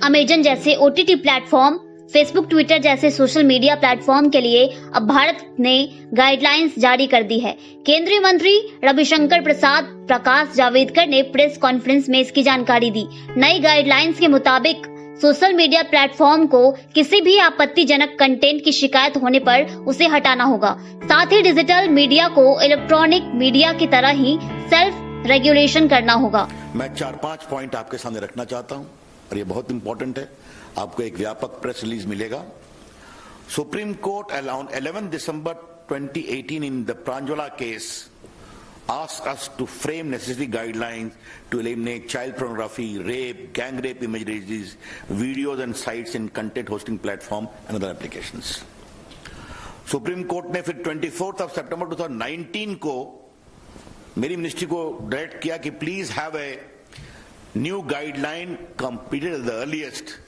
Amazon जैसे OTT platform, Facebook, Twitter जैसे social media platform के लिए अब भारत ने गाइडलाइंस जारी कर दी है। केंद्रीय मंत्री रविशंकर प्रसाद प्रकाश जावड़ेकर ने प्रेस कॉन्फ्रेंस में इसकी जानकारी दी। नई गाइडलाइंस के मुताबिक सोशल मीडिया प्लेटफॉर्म को किसी भी आपत्तिजनक कंटेंट की शिकायत होने पर उसे हटाना होगा। साथ ही डिजिटल मीडिया को इलेक्ट्रॉनिक मीडिया की तरह ही सेल्फ रेगुलेशन करना होगा। मैं 4-5 पॉइंट आपके सामने रखना चाहता हूं और ये बहुत इंपॉर्टेंट है। आपको एक व्यापक प्रेस रिलीज मिलेगा। Supreme court around 11 December 2018 in the Pranjwala case asked us to frame necessary guidelines to eliminate child pornography, rape, gang rape images, videos and sites in content hosting platform and other applications. Supreme court ने फिर 24 September 2019 को मेरी ministry को direct किया कि please have a new guideline completed at the earliest.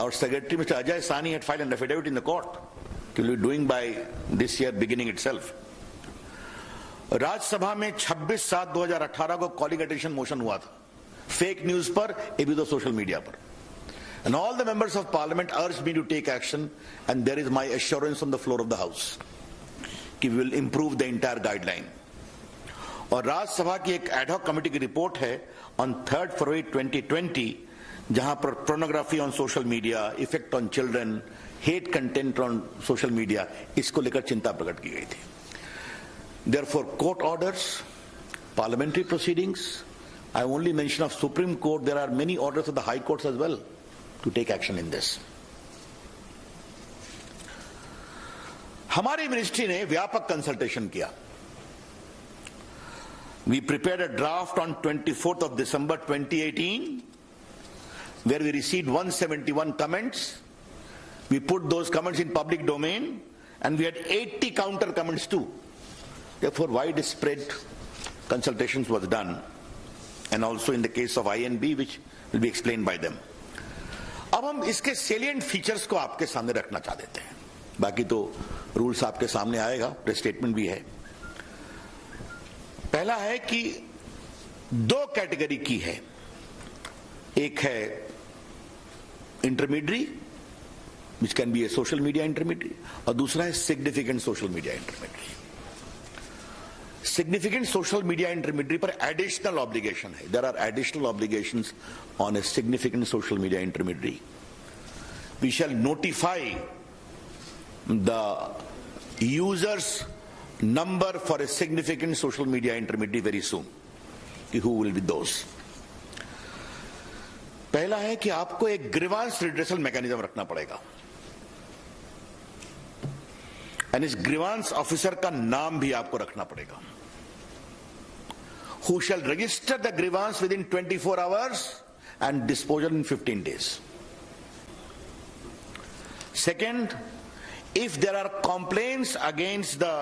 Our secretary, Mr. Ajay Sani, had filed an affidavit in the court. He will be doing by this year beginning itself. Rajya Sabha में 26/7/2018 को calling attention motion हुआ था, fake news पर, ये भी तो social media पर। And all the members of parliament urged me to take action, and there is my assurance on the floor of the house कि we will improve the entire guideline. और राज्यसभा की एक ad hoc committee की report है on 3rd February 2020 जहां पर pornography on social media, effect on children, hate content on social media, इसको लेकर चिंता प्रकट की गई थी। Therefore, court orders, parliamentary proceedings, I only mention of Supreme Court, there are many orders of the High Courts as well to take action in this. हमारी ministry ने व्यापक कंसल्टेशन किया। We prepared a draft on 24th December 2018 where we received 171 comments. We put those comments in public domain and we had 80 counter comments too. Therefore, widespread consultations was done, and also in the case of INB, which will be explained by them. अब हम इसके salient features को आपके सामने रखना चाह देते हैं। बाकी तो रूल्स आपके सामने आएगा, प्रेस स्टेटमेंट भी है। पहला है कि 2 कैटेगरी की है, एक है intermediary which can be a social media intermediary, और दूसरा है significant social media intermediary. Significant social media intermediary पर एडिशनल ऑब्लिगेशन है। There are additional obligations on a significant social media intermediary. We shall notify the users number for a significant social media intermediary very soon. Who will be those? पहला है कि आपको एक grievance redressal mechanism रखना पड़ेगा, और इस grievance officer का नाम भी आपको रखना पड़ेगा, who shall register the grievance within 24 hours and disposal in 15 days. Second, if there are complaints against the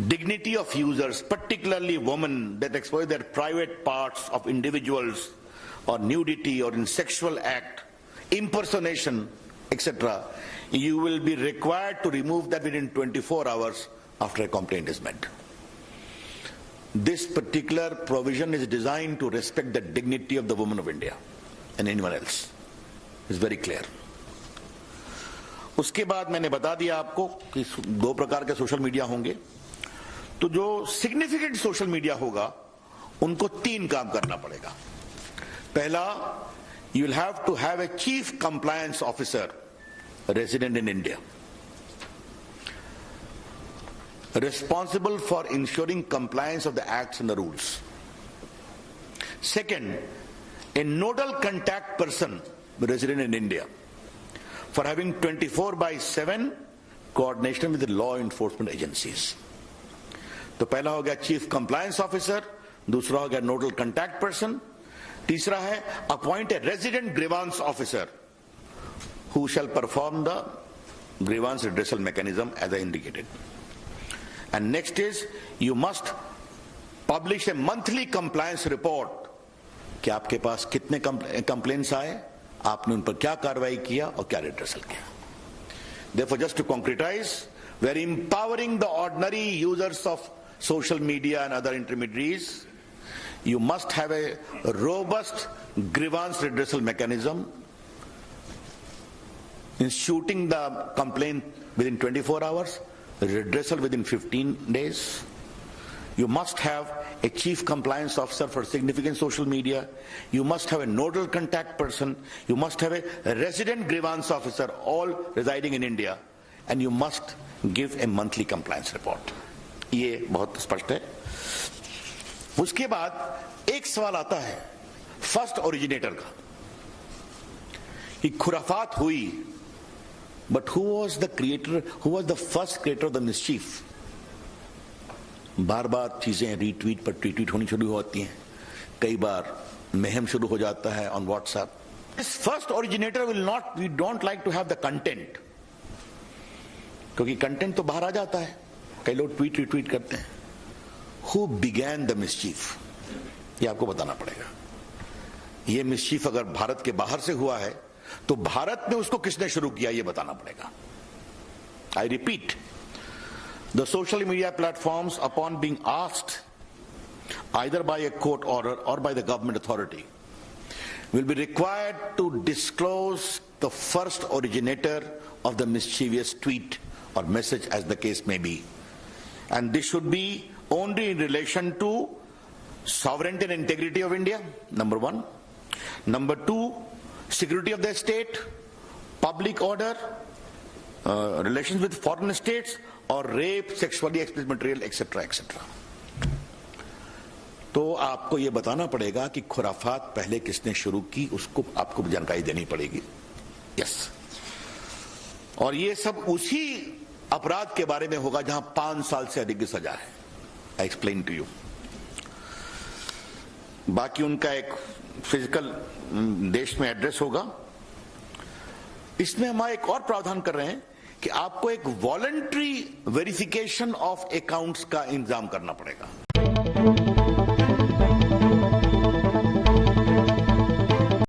dignity of users, particularly women, that expose their private parts of individuals, or nudity, or in sexual act, impersonation, etc., you will be required to remove that within 24 hours after a complaint is made. This particular provision is designed to respect the dignity of the women of India and anyone else. It's very clear. उसके बाद मैंने बता दिया आपको कि 2 प्रकार के social media होंगे। तो जो सिग्निफिकेंट सोशल मीडिया होगा उनको 3 काम करना पड़ेगा। पहला, you will have to have a chief compliance officer resident in India responsible for ensuring compliance of the acts and the rules. Second, a nodal contact person resident in India for having 24/7 coordination with the law enforcement agencies. तो पहला हो गया chief compliance officer, दूसरा हो गया nodal contact person, तीसरा है appoint a resident grievance officer who shall perform the grievance redressal mechanism as I indicated. And next is you must publish a monthly compliance report कि आपके पास कितने complaints आए, आपने उन पर क्या कार्रवाई किया और क्या रिड्रेसल किया. Therefore, just to concretize, we are empowering the ordinary users of social media and other intermediaries You must have a robust grievance redressal mechanism, instituting the complaint within 24 hours, redressal within 15 days. You must have a chief compliance officer for significant social media. You must have a nodal contact person. You must have a resident grievance officer, all residing in India. And you must give a monthly compliance report. ये बहुत स्पष्ट है. उसके बाद एक सवाल आता है फर्स्ट ओरिजिनेटर का कि खुराफात हुई, but who was the creator, who was the first creator of the mischief? बार बार चीजें रीट्वीट पर ट्वीट होनी शुरू होती हैं, कई बार महम शुरू हो जाता है on WhatsApp. This first originator will not, we don't like to have the content, क्योंकि कंटेंट तो बाहर आ जाता है, कई लोग ट्वीट रिट्वीट करते हैं. हु बिगैन द मिसचीफ, ये आपको बताना पड़ेगा. ये मिसचीफ अगर भारत के बाहर से हुआ है तो भारत में उसको किसने शुरू किया, ये बताना पड़ेगा. I repeat, the social media platforms, upon being asked either by a court order or by the government authority, will be required to disclose the first originator of the mischievous tweet or message, as the case may be. And this should be only in relation to sovereignty and integrity of India, number one. Number two, security of the state, public order, relations with foreign states, और rape, sexually explicit material etcetera etcetera. तो आपको यह बताना पड़ेगा कि खुराफात पहले किसने शुरू की, उसको आपको जानकारी देनी पड़ेगी. यस. और ये सब उसी अपराध के बारे में होगा जहां 5 साल से अधिक की सजा है. I explain to you. बाकी उनका एक फिजिकल देश में एड्रेस होगा. इसमें हम एक और प्रावधान कर रहे हैं कि आपको एक वॉलंटरी वेरिफिकेशन ऑफ अकाउंट्स का इंतजाम करना पड़ेगा.